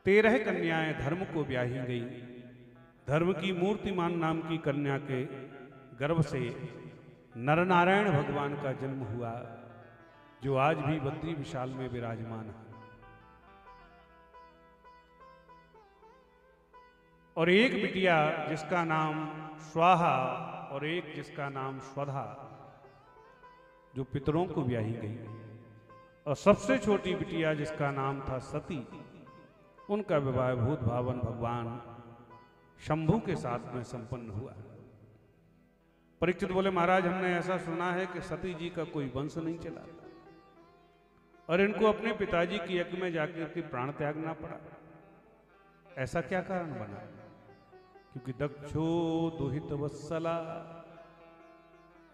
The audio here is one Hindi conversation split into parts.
13 कन्याएं धर्म को ब्याही गई। धर्म की मूर्तिमान नाम की कन्या के गर्भ से नरनारायण भगवान का जन्म हुआ, जो आज भी बद्री विशाल में विराजमान है। और एक बिटिया जिसका नाम स्वाहा और एक जिसका नाम स्वधा, जो पितरों को ब्याही गई। और सबसे छोटी बिटिया जिसका नाम था सती, उनका विवाह भूत भावन भगवान शंभु के साथ में संपन्न हुआ। परीक्षित बोले, महाराज हमने ऐसा सुना है कि सती जी का कोई वंश नहीं चला और इनको अपने पिताजी की यज्ञ में जाकर के प्राण त्यागना पड़ा। ऐसा क्या कारण बना? क्योंकि दक्षो दुहित वत्सला,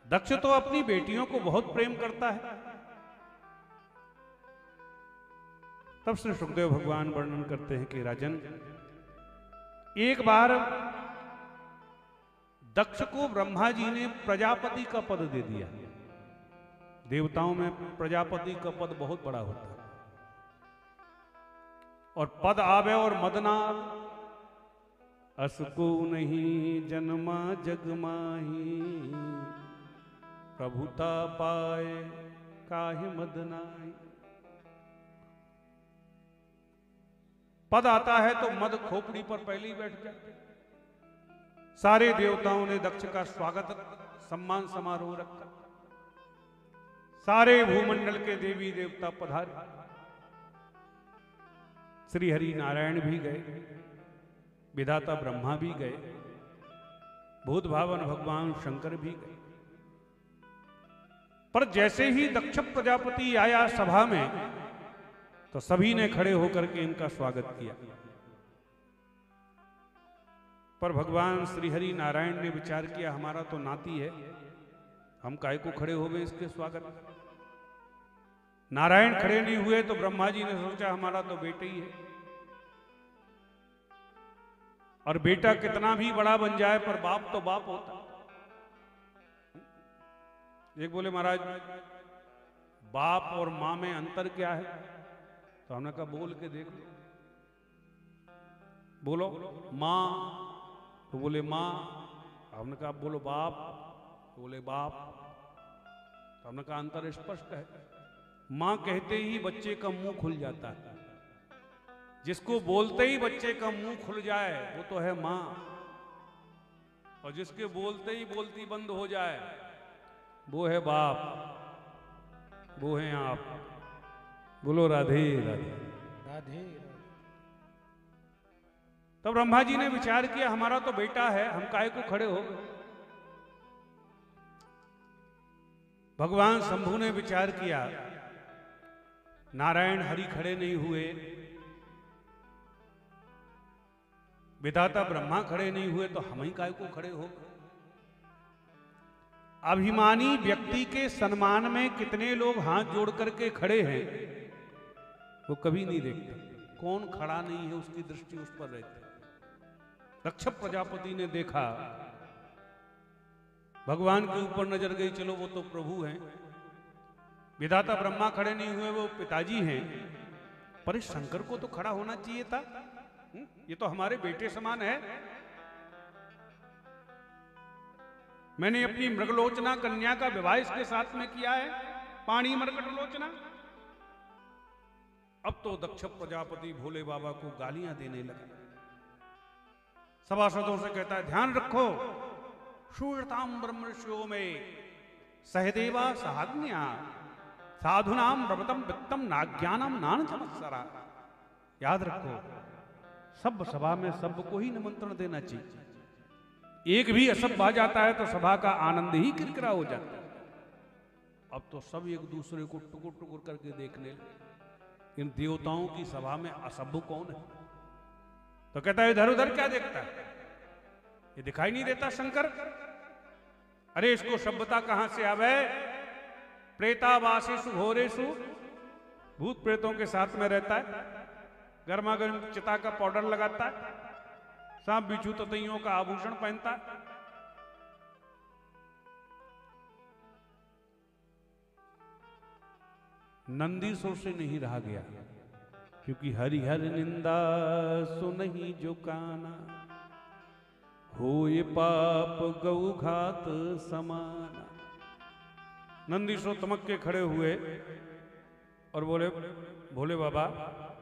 दक्ष तो अपनी बेटियों को बहुत प्रेम करता है। तब श्री सुखदेव भगवान वर्णन करते हैं कि राजन, एक बार दक्ष को ब्रह्मा जी ने प्रजापति का पद दे दिया। देवताओं में प्रजापति का पद बहुत बड़ा होता है। और पद आवे और मदना, असको नहीं जन्मा जगमाही, प्रभुता पाए काहे मदनाई। पद आता है तो मद खोपड़ी पर पहले ही बैठ जाते। सारे देवताओं ने दक्ष का स्वागत सम्मान समारोह रखा। सारे भूमंडल के देवी देवता पधारे। श्री हरि नारायण भी गए, विधाता ब्रह्मा भी गए, भूत भावन भगवान शंकर भी गए। पर जैसे ही दक्ष प्रजापति आया सभा में, तो सभी ने खड़े होकर के इनका स्वागत किया। पर भगवान श्री हरि नारायण ने विचार किया, हमारा तो नाती है, हम काहे को खड़े हो गए इसके स्वागत में। नारायण खड़े नहीं हुए तो ब्रह्मा जी ने सोचा हमारा तो बेटा ही है, और बेटा कितना भी बड़ा बन जाए पर बाप तो बाप होता। एक बोले, महाराज बाप और मां में अंतर क्या है? तो हमने कहा बोल के देख लो, बोलो मां। तो बोले मां। हमने कहा बोलो बाप। तो बोले बाप। तो हमने कहा अंतर स्पष्ट है। मां कहते ही बच्चे का मुंह खुल जाता है। जिसको बोलते ही बच्चे का मुंह खुल जाए वो तो है मां, और जिसके बोलते ही बोलती बंद हो जाए वो है बाप, वो है आप। बोलो राधे राधे राधे। तब ब्रह्मा जी ने विचार किया, हमारा तो बेटा है, हम काहे को खड़े हो गए। भगवान शंभु ने विचार किया, नारायण हरि खड़े नहीं हुए, विधाता ब्रह्मा खड़े नहीं हुए, तो हम ही काहे को खड़े हो गए। अभिमानी व्यक्ति के सम्मान में कितने लोग हाथ जोड़ करके खड़े हैं वो कभी नहीं देखते। कौन खड़ा नहीं है उसकी दृष्टि उस पर रहती है। दक्ष प्रजापति ने देखा, भगवान के ऊपर नजर गई, चलो वो तो प्रभु हैं। विधाता ब्रह्मा खड़े नहीं हुए, वो पिताजी हैं, पर इस शंकर को तो खड़ा होना चाहिए था। ये तो हमारे बेटे समान है। मैंने अपनी मृगलोचना कन्या का विवाह इसके साथ में किया है, पाणी मरकट लोचना। अब तो दक्ष प्रजापति भोले बाबा को गालियां देने लगा। सभासदों से कहता है, ध्यान रखो, शूरताम ब्रह्मर्षियों में सहदेवा सहाग्न्या साधुनाम ब्रवतम वित्तम नाज्ञानम नान चमत्सरा। याद रखो, सब सभा में सबको ही निमंत्रण देना चाहिए। एक भी असभ्य आ जाता है तो सभा का आनंद ही किरकिरा हो जाता है। अब तो सब एक दूसरे को टुकुर टुकुर करके देखने लगे। इन देवताओं की सभा में असभ्य कौन है? तो कहता है, इधर उधर क्या देखता है, ये दिखाई नहीं देता शंकर? अरे इसको सभ्यता कहां से आवे? प्रेतावासेषु घोरेषु, भूत प्रेतों के साथ में रहता है, गर्मा गर्म चिता का पाउडर लगाता है, सांप बिच्छू ततैयों का आभूषण पहनता है। नंदीसोर से नहीं रहा गया, क्योंकि हरिहर निंदा सुनहि जो काना, होय पाप गौ घात समाना। नंदीश्वर तमक के खड़े हुए और बोले, भोले बाबा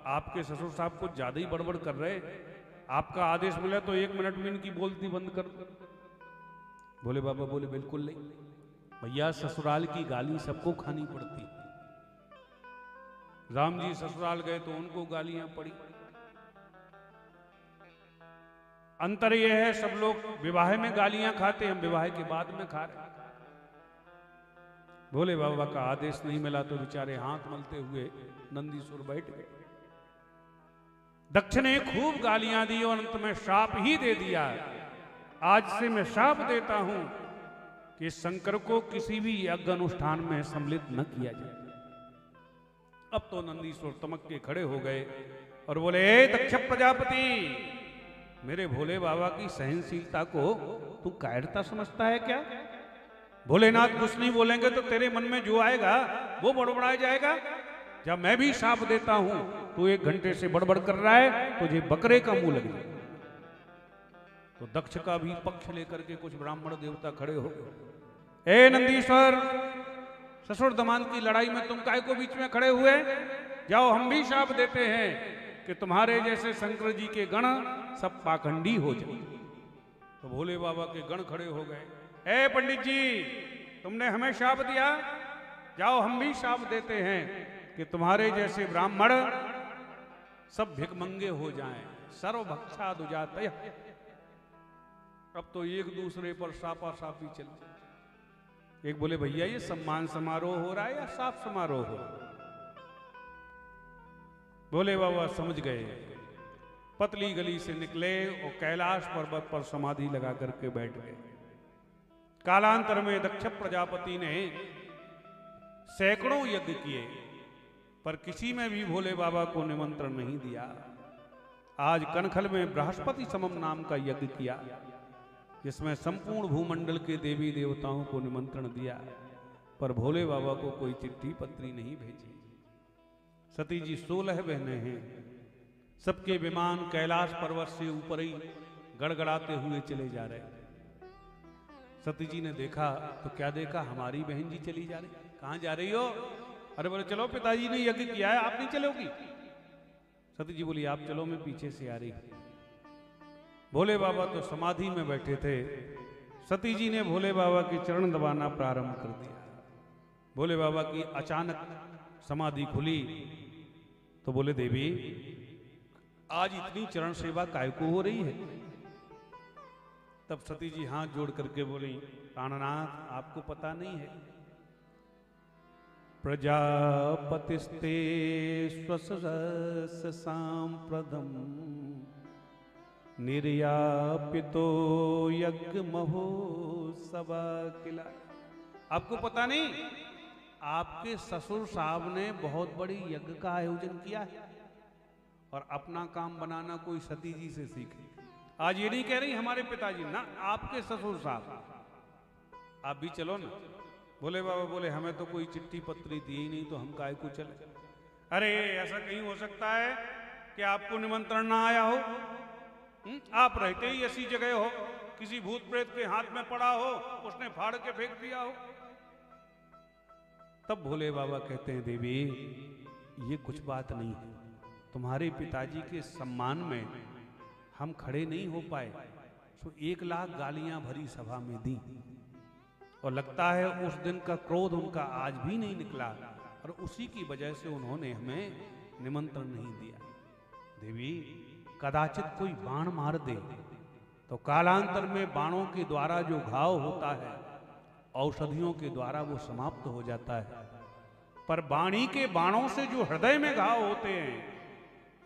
आपके ससुर साहब कुछ ज्यादा ही बड़बड़ कर रहे, आपका आदेश मिला तो 1 मिनट में इनकी बोलती बंद कर दो। भोले बाबा बोले बिल्कुल नहीं भैया, ससुराल की गाली सबको खानी पड़ती। राम जी ससुराल गए तो उनको गालियां पड़ी। अंतर यह है सब लोग विवाह में गालियां खाते, हम विवाह के बाद में खा रहे। भोले बाबा का आदेश नहीं मिला तो बेचारे हाथ मलते हुए नंदीश्वर बैठ गए। दक्ष ने खूब गालियां दी और अंत में शाप ही दे दिया, आज से मैं शाप देता हूं कि शंकर को किसी भी यज्ञ अनुष्ठान में सम्मिलित न किया जाए। अब तो नंदीश्वर तमक के खड़े हो गए और बोले, दक्ष प्रजापति, मेरे भोले बाबा की सहनशीलता को तू कायरता समझता है क्या? भोलेनाथ कुछ नहीं बोलेंगे तो तेरे मन में जो आएगा वो बड़बड़ाया जाएगा। जब मैं भी शाप देता हूं तो 1 घंटे से बड़बड़ कर रहा है, तुझे बकरे का मुंह लग जाए। तो दक्ष का भी पक्ष लेकर के कुछ ब्राह्मण देवता खड़े हो गए। ए नंदीश्वर, ससुर दमाद की लड़ाई में तुम काहे को बीच में खड़े हुए? जाओ, हम भी शाप देते हैं कि तुम्हारे जैसे शंकर जी के गण सब पाखंडी हो जाए। तो भोले बाबा के गण खड़े हो गए। ए पंडित जी, तुमने हमें शाप दिया, जाओ हम भी शाप देते हैं कि तुम्हारे जैसे ब्राह्मण सब भिखमंगे हो जाएं, सर्वभक्षा दुजातय। अब तो एक दूसरे पर सापा सापी चल। एक बोले, भैया ये सम्मान समारोह हो रहा है या साप समारोह हो? भोले बाबा समझ गए, पतली गली से निकले और कैलाश पर्वत पर समाधि लगा करके बैठ गए। कालांतर में दक्ष प्रजापति ने सैकड़ों यज्ञ किए पर किसी में भी भोले बाबा को निमंत्रण नहीं दिया। आज कनखल में बृहस्पति समम नाम का यज्ञ किया, जिसमें संपूर्ण भूमंडल के देवी देवताओं को निमंत्रण दिया, पर भोले बाबा को कोई चिट्ठी पत्री नहीं भेजी। सती जी 16 बहनें हैं, सबके विमान कैलाश पर्वत से ऊपर ही गड़गड़ाते हुए चले जा रहे। सती जी ने देखा तो क्या देखा, हमारी बहन जी चली जा रही। कहां जा रही हो? अरे बोले, चलो पिताजी ने यज्ञ किया है, आप नहीं चलोगी? सती जी बोली, आप चलो, मैं पीछे से आ रही। भोले बाबा तो समाधि में बैठे थे। सती जी ने भोले बाबा के चरण दबाना प्रारंभ कर दिया। भोले बाबा की अचानक समाधि खुली तो बोले, देवी आज इतनी चरण सेवा काय को हो रही है? तब सती जी हाथ जोड़ करके बोली, प्राणनाथ आपको पता नहीं है, प्रजापतिस्ते स्वसरस सांप्रदम निर्यापितो यज्ञ महोत्सवा किला। आपको पता नहीं, आपके ससुर साहब ने बहुत बड़ी यज्ञ का आयोजन किया है और अपना काम बनाना कोई सती जी से सीखे। आज ये नहीं कह रही हमारे पिताजी, ना आपके ससुर साहब, आप भी चलो ना। भोले बाबा बोले, हमें तो कोई चिट्ठी पत्री दी ही नहीं, तो हम काहे को चले? अरे ऐसा कहीं हो सकता है कि आपको निमंत्रण ना आया हो? आप रहते ही ऐसी जगह हो, किसी भूत प्रेत के हाथ में पड़ा हो, उसने फाड़ के फेंक दिया हो। तब भोले बाबा कहते हैं, देवी ये कुछ बात नहीं है, तुम्हारे पिताजी के सम्मान में हम खड़े नहीं हो पाए तो 1 लाख गालियां भरी सभा में दी, और लगता है उस दिन का क्रोध उनका आज भी नहीं निकला और उसी की वजह से उन्होंने हमें निमंत्रण नहीं दिया। देवी कदाचित कोई बाण मार दे तो कालांतर में बाणों के द्वारा जो घाव होता है, औषधियों के द्वारा वो समाप्त हो जाता है, पर वाणी के बाणों से जो हृदय में घाव होते हैं,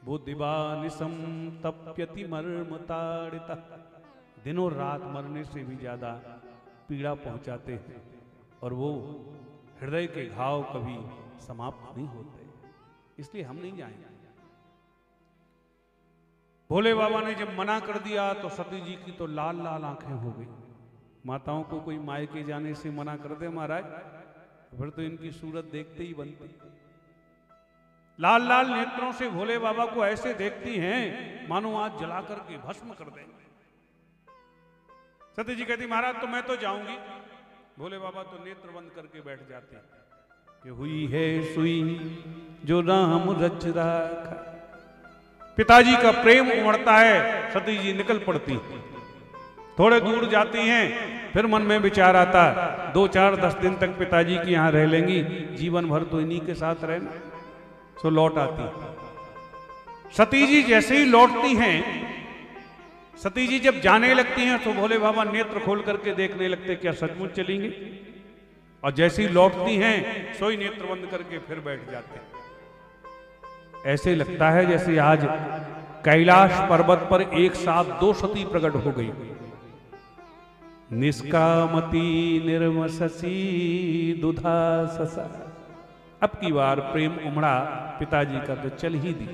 वो दिवानिसम तप्यति मर्मताड़िता, दिनों रात मरने से भी ज्यादा पीड़ा पहुंचाते हैं, और वो हृदय के घाव कभी समाप्त नहीं होते, इसलिए हम नहीं जाएंगे। भोले बाबा ने जब मना कर दिया तो सती जी की तो लाल लाल आंखें हो गई। माताओं को कोई मायके जाने से मना कर दे महाराज, फिर तो इनकी सूरत देखते ही बनती। लाल लाल नेत्रों से भोले बाबा को ऐसे देखती हैं मानो आज जला करके भस्म कर देंगे। सती जी कहती महाराज तो मैं तो जाऊंगी। भोले बाबा तो नेत्र बंद करके बैठ जाते हैं कि हुई है सुई जो राम रच राखा। पिताजी का प्रेम उमड़ता है, सती जी निकल पड़ती, थोड़े दूर जाती हैं, फिर मन में विचार आता 2-4-10 दिन तक पिताजी के यहाँ रह लेंगी, जीवन भर तो इन्हीं के साथ रहना। सो लौट आती। सती जी जैसे ही लौटती हैं, सती जी जब जाने लगती हैं तो भोले बाबा नेत्र खोल करके देखने लगते क्या सचमुच चलेंगे, और जैसे ही लौटती हैं सोई नेत्र बंद करके फिर बैठ जाते हैं। ऐसे लगता है जैसे आज कैलाश पर्वत पर एक साथ 2 सती प्रकट हो गई। निष्कामती निर्मससी दुधा ससा। अब की बार प्रेम उमड़ा पिताजी का तो चल ही दी।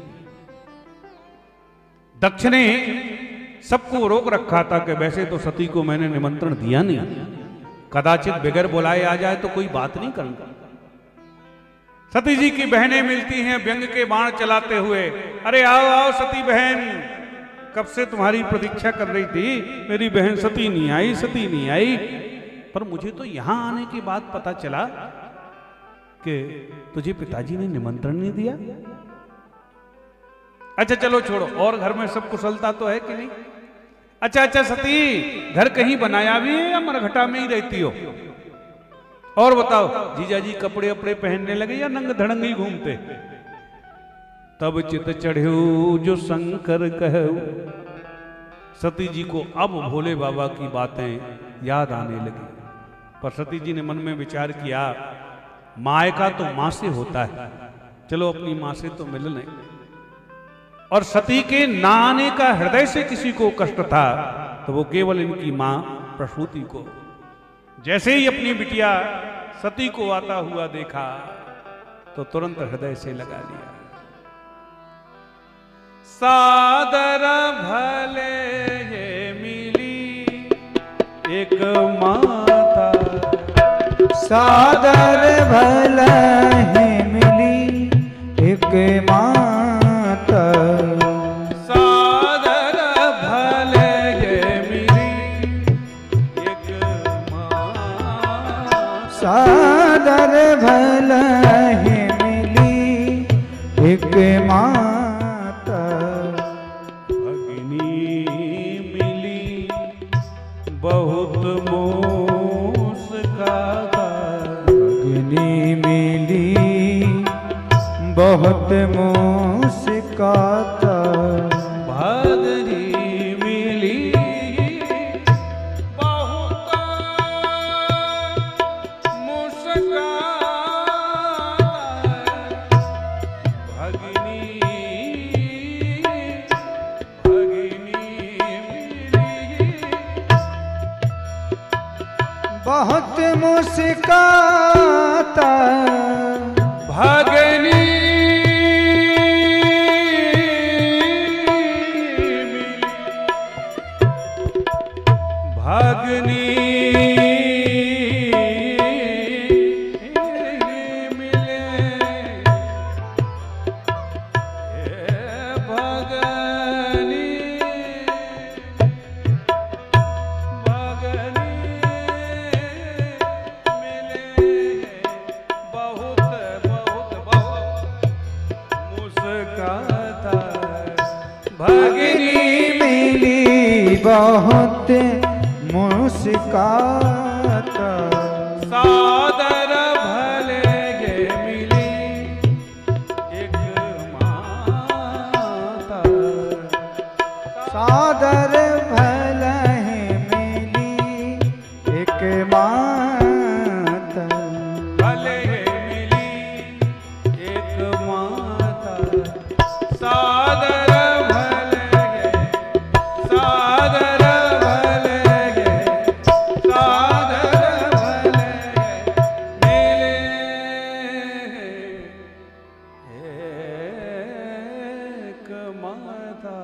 दक्ष ने सबको रोक रखा था कि वैसे तो सती को मैंने निमंत्रण दिया नहीं, कदाचित बगैर बुलाए आ जाए तो कोई बात नहीं करना। सती जी की बहनें मिलती हैं व्यंग के बाण चलाते हुए, अरे आओ आओ सती बहन, कब से तुम्हारी प्रतीक्षा कर रही थी, मेरी बहन सती नहीं आई, सती नहीं आई। पर मुझे तो यहां आने के बाद पता चला कि तुझे पिताजी ने निमंत्रण नहीं दिया। अच्छा चलो छोड़ो, और घर में सब कुशलता तो है कि नहीं? अच्छा सती, घर कहीं बनाया भी है या मरघटा में ही रहती हो? और बताओ जीजा जी कपड़े अपड़े पहनने लगे या नंग धड़ंग ही घूमते? तब चित चढ़्यो जो शंकर कहू। सती जी को अब भोले बाबा की बातें याद आने लगी, पर सती जी ने मन में विचार किया मायका तो मां से होता है, चलो अपनी मां से तो मिल लें। और सती के ना आने का हृदय से किसी को कष्ट था तो वो केवल इनकी मां प्रसूति को। जैसे ही अपनी बिटिया सती को आता हुआ देखा तो तुरंत हृदय से लगा लिया। सादर भले ये मिली एक माता, सादर भले है मिली एक माता, सादर भले ये मिली एक माता, सादर भले है मिली एक माता, भगिनी मिली बहुत मुस्काता, भगिनी मिली बहुत मुस्काता, भगिनी मिली बहुत मुस्काता, भगिनी बहुत मुस्काता, भगिनी भगिनी मिले भगनी भगनी मिले बहुत बहुत बहुत मुस्काता, भगिनी मिली बहुत मुस्काता, सादर भले ये मिली एक माता, सादर भले मिली एक माता, भले ये मिली एक माता, सादर भले ये, सादर भले ये, सादर भले ये मिले एक माता।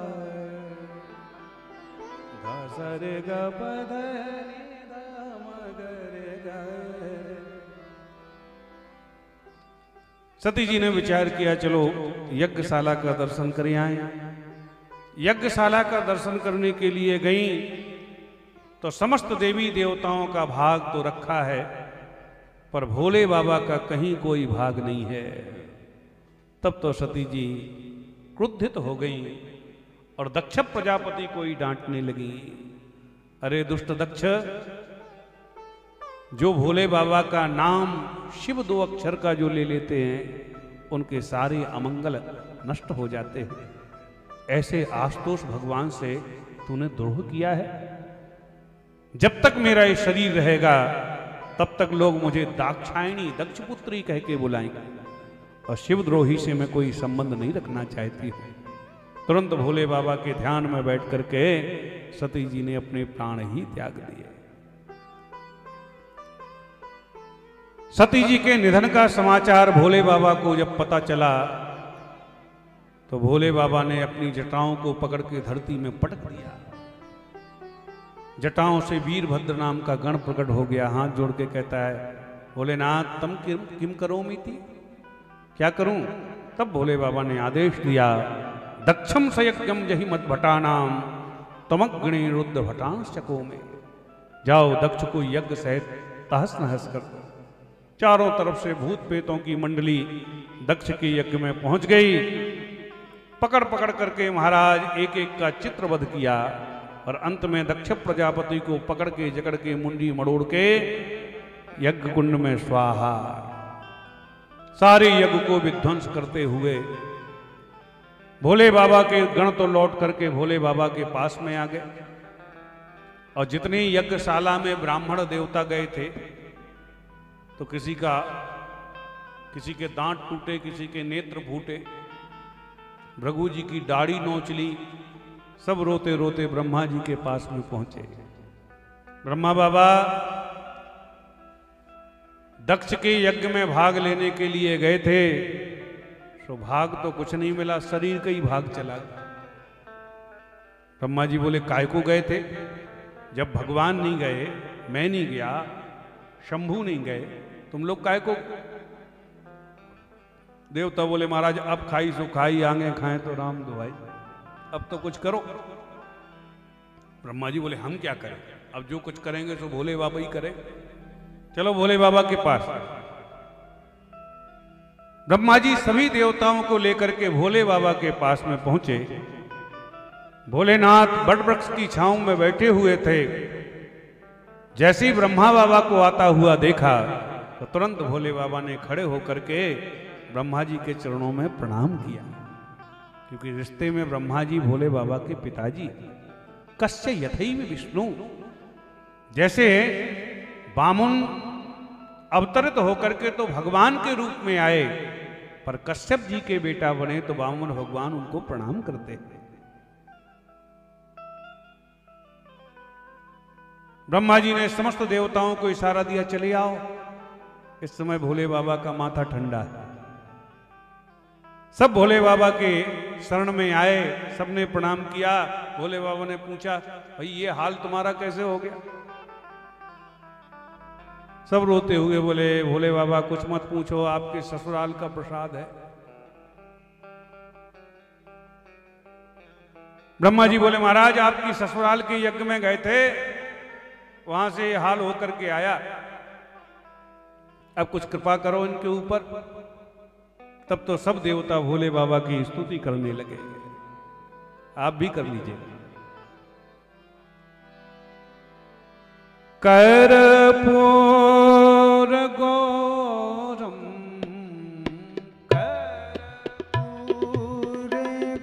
धसर ग पधरि ध मगर ग। सती जी ने विचार किया, चलो यज्ञशाला का दर्शन कर आए। यज्ञशाला का दर्शन करने के लिए गई तो समस्त देवी देवताओं का भाग तो रखा है, पर भोले बाबा का कहीं कोई भाग नहीं है। तब तो सती जी क्रुद्धित हो गई और दक्ष प्रजापति को ही डांटने लगी। अरे दुष्ट दक्ष, जो भोले बाबा का नाम शिव 2 अक्षर का जो ले लेते हैं उनके सारे अमंगल नष्ट हो जाते हैं। ऐसे आशुतोष भगवान से तूने द्रोह किया है। जब तक मेरा ये शरीर रहेगा तब तक लोग मुझे दाक्षायणी दक्षपुत्री कह के बुलाएंगे और शिवद्रोही से मैं कोई संबंध नहीं रखना चाहती हूं। तुरंत भोले बाबा के ध्यान में बैठ करके सती जी ने अपने प्राण ही त्याग दिए। सती जी के निधन का समाचार भोले बाबा को जब पता चला तो भोले बाबा ने अपनी जटाओं को पकड़ के धरती में पटक दिया। जटाओं से वीरभद्र नाम का गण प्रकट हो गया, हाथ जोड़ के कहता है, भोलेनाथ तम किम करोमि थी, क्या करूं? तब भोले बाबा ने आदेश दिया, दक्षम सयज्ञम जहि मत भटानाम तमग्नि रुद्र भटांशको में। जाओ दक्ष को यज्ञ सहित तहस नहस कर दो। चारों तरफ से भूत प्रेतों की मंडली दक्ष के यज्ञ में पहुंच गई। पकड़ पकड़ करके महाराज एक एक का चित्रवध किया और अंत में दक्ष प्रजापति को पकड़ के जकड़ के मुंडी मड़ोड़ के यज्ञ कुंड में स्वाहा। सारे यज्ञ को विध्वंस करते हुए भोले बाबा के गण तो लौट करके भोले बाबा के पास में आ गए और जितनी यज्ञशाला में ब्राह्मण देवता गए थे तो किसी के दांत टूटे, किसी के नेत्र फूटे, भृगु जी की दाढ़ी नोच ली। सब रोते रोते ब्रह्मा जी के पास में पहुंचे। ब्रह्मा बाबा दक्ष के यज्ञ में भाग लेने के लिए गए थे, तो भाग तो कुछ नहीं मिला, शरीर का ही भाग चला गया। ब्रह्मा जी बोले, काय को गए थे? जब भगवान नहीं गए, मैं नहीं गया, शंभू नहीं गए, तुम लोग काय को? देवता बोले, महाराज अब खाई सो खाई, आगे खाएं तो राम दुहाई, अब तो कुछ करो। ब्रह्मा जी बोले, हम क्या करें? अब जो कुछ करेंगे तो भोले बाबा ही करें। चलो भोले बाबा के पास। ब्रह्मा जी सभी देवताओं को लेकर के भोले बाबा के पास में पहुंचे। भोलेनाथ बट वृक्ष की छांव में बैठे हुए थे। जैसे ही ब्रह्मा बाबा को आता हुआ देखा तो तुरंत भोले बाबा ने खड़े होकर के ब्रह्मा जी के चरणों में प्रणाम किया, क्योंकि रिश्ते में ब्रह्मा जी भोले बाबा के पिताजी। कस्य यथैव विष्णु, जैसे बामुन अवतरित होकर के तो भगवान के रूप में आए, पर कश्यप जी के बेटा बने तो बामुन भगवान उनको प्रणाम करते। ब्रह्मा जी ने समस्त देवताओं को इशारा दिया, चले आओ। इस समय भोले बाबा का माथा ठंडा है। सब भोले बाबा के शरण में आए, सबने प्रणाम किया। भोले बाबा ने पूछा, भाई ये हाल तुम्हारा कैसे हो गया? सब रोते हुए बोले, भोले बाबा कुछ मत पूछो, आपके ससुराल का प्रसाद है। ब्रह्मा जी बोले, महाराज आपकी ससुराल के यज्ञ में गए थे, वहां से ये हाल होकर के आया, अब कुछ कृपा करो इनके ऊपर। तब तो सब देवता भोले बाबा की स्तुति करने लगे। आप भी कर लीजिए। कर्पूर गौरम कर्पूर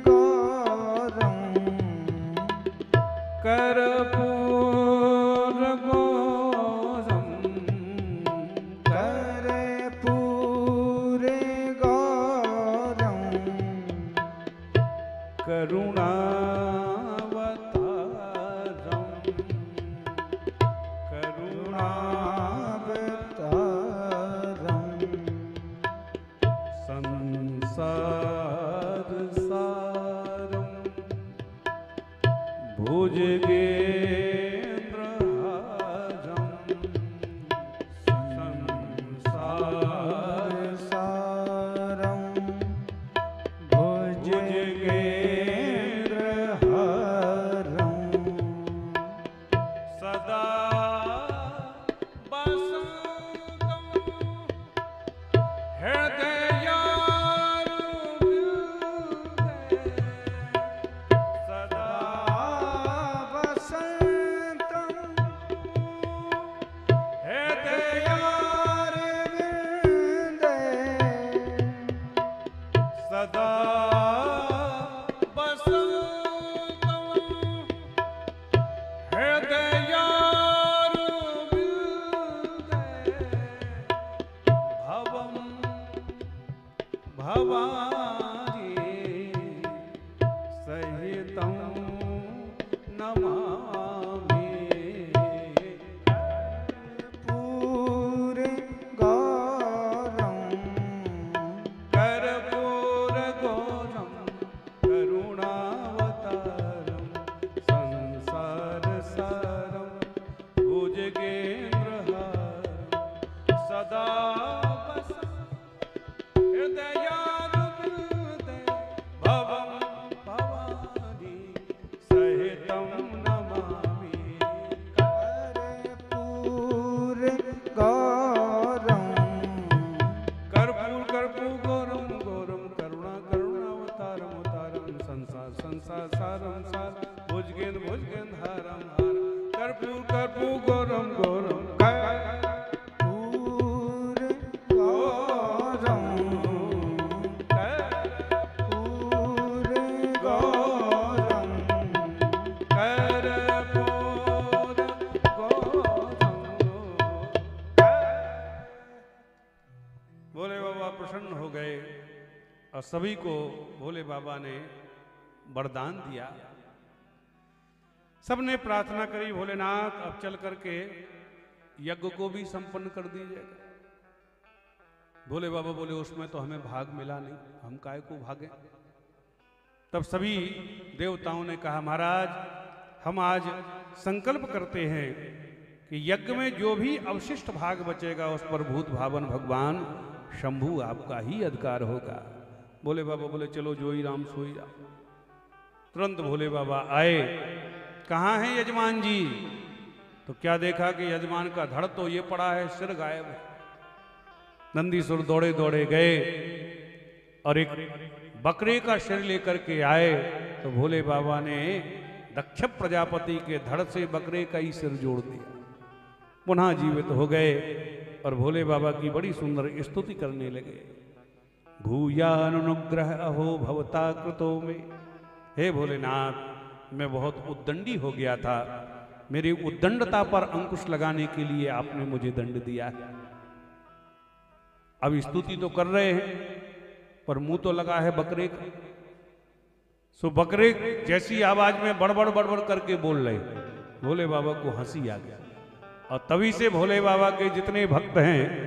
गौरम कर्पूर गौरम कर्पूर गौरम करुणावतारम अवतारम संसार सारम भुजगेन्द्रहारम संसार सारम सहितं नमामि। पूरे गौरम कर्पूरगौरं करुणावतारं संसारसारं भुजगेन्द्रहारं सदा हृदयारविन्दे भवं भवानी सहितं नमामि। पूरे गौरम कर्पूर गौरम गौरम करुणावतारम संसार सारम भुजगेन्द्र हारम कर्पूर गौरम गौरम पूरे गौरम पूरे गौरम भोले बाबा प्रसन्न हो गए और सभी को भोले बाबा ने वरदान दिया। सबने प्रार्थना करी, भोलेनाथ अब चल करके यज्ञ को भी संपन्न कर दीजिएगा। भोले बाबा बोले उसमें तो हमें भाग मिला नहीं, हम काय को भागे। तब सभी देवताओं ने कहा महाराज हम आज संकल्प करते हैं कि यज्ञ में जो भी अवशिष्ट भाग बचेगा उस पर भूत भावन भगवान शंभु आपका ही अधिकार होगा। भोले बाबा बोले चलो जोई राम सोई राम। तुरंत भोले बाबा आए, कहाँ हैं यजमान जी? तो क्या देखा कि यजमान का धड़ तो ये पड़ा है, सिर गायब है। नंदीसुर दौड़े दौड़े गए और एक बकरे का सिर लेकर के आए तो भोले बाबा ने दक्ष प्रजापति के धड़ से बकरे का ही सिर जोड़ दिया, पुनः जीवित हो गए और भोले बाबा की बड़ी सुंदर स्तुति करने लगे। भूयानुग्रह अहो भवता कृतो में। हे भोलेनाथ मैं बहुत उद्दंडी हो गया था, मेरी उद्दंडता पर अंकुश लगाने के लिए आपने मुझे दंड दिया है। अब स्तुति तो कर रहे हैं पर मुंह तो लगा है बकरे का। सो बकरे जैसी आवाज में बड़बड़ बड़बड़ करके बोल रहे। भोले बाबा को हंसी आ गया और तभी से भोले बाबा के जितने भक्त हैं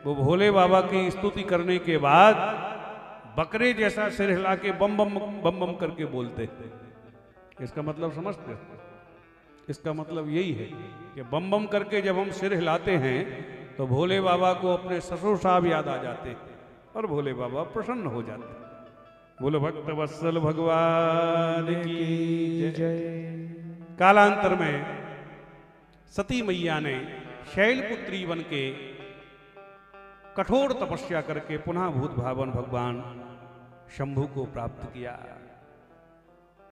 वो भोले बाबा की स्तुति करने के बाद बकरे जैसा सिर हिला के बम बम बम बम करके बोलते। इसका मतलब समझते हो? इसका मतलब यही है कि बम बम करके जब हम सिर हिलाते हैं तो भोले बाबा को अपने ससुर साहब याद आ जाते और भोले बाबा प्रसन्न हो जाते। बोलो भक्त वत्सल भगवान की जय। कालांतर में सती मैया ने शैलपुत्री बन के कठोर तपस्या करके पुनः भूत भावन भगवान शंभु को प्राप्त किया।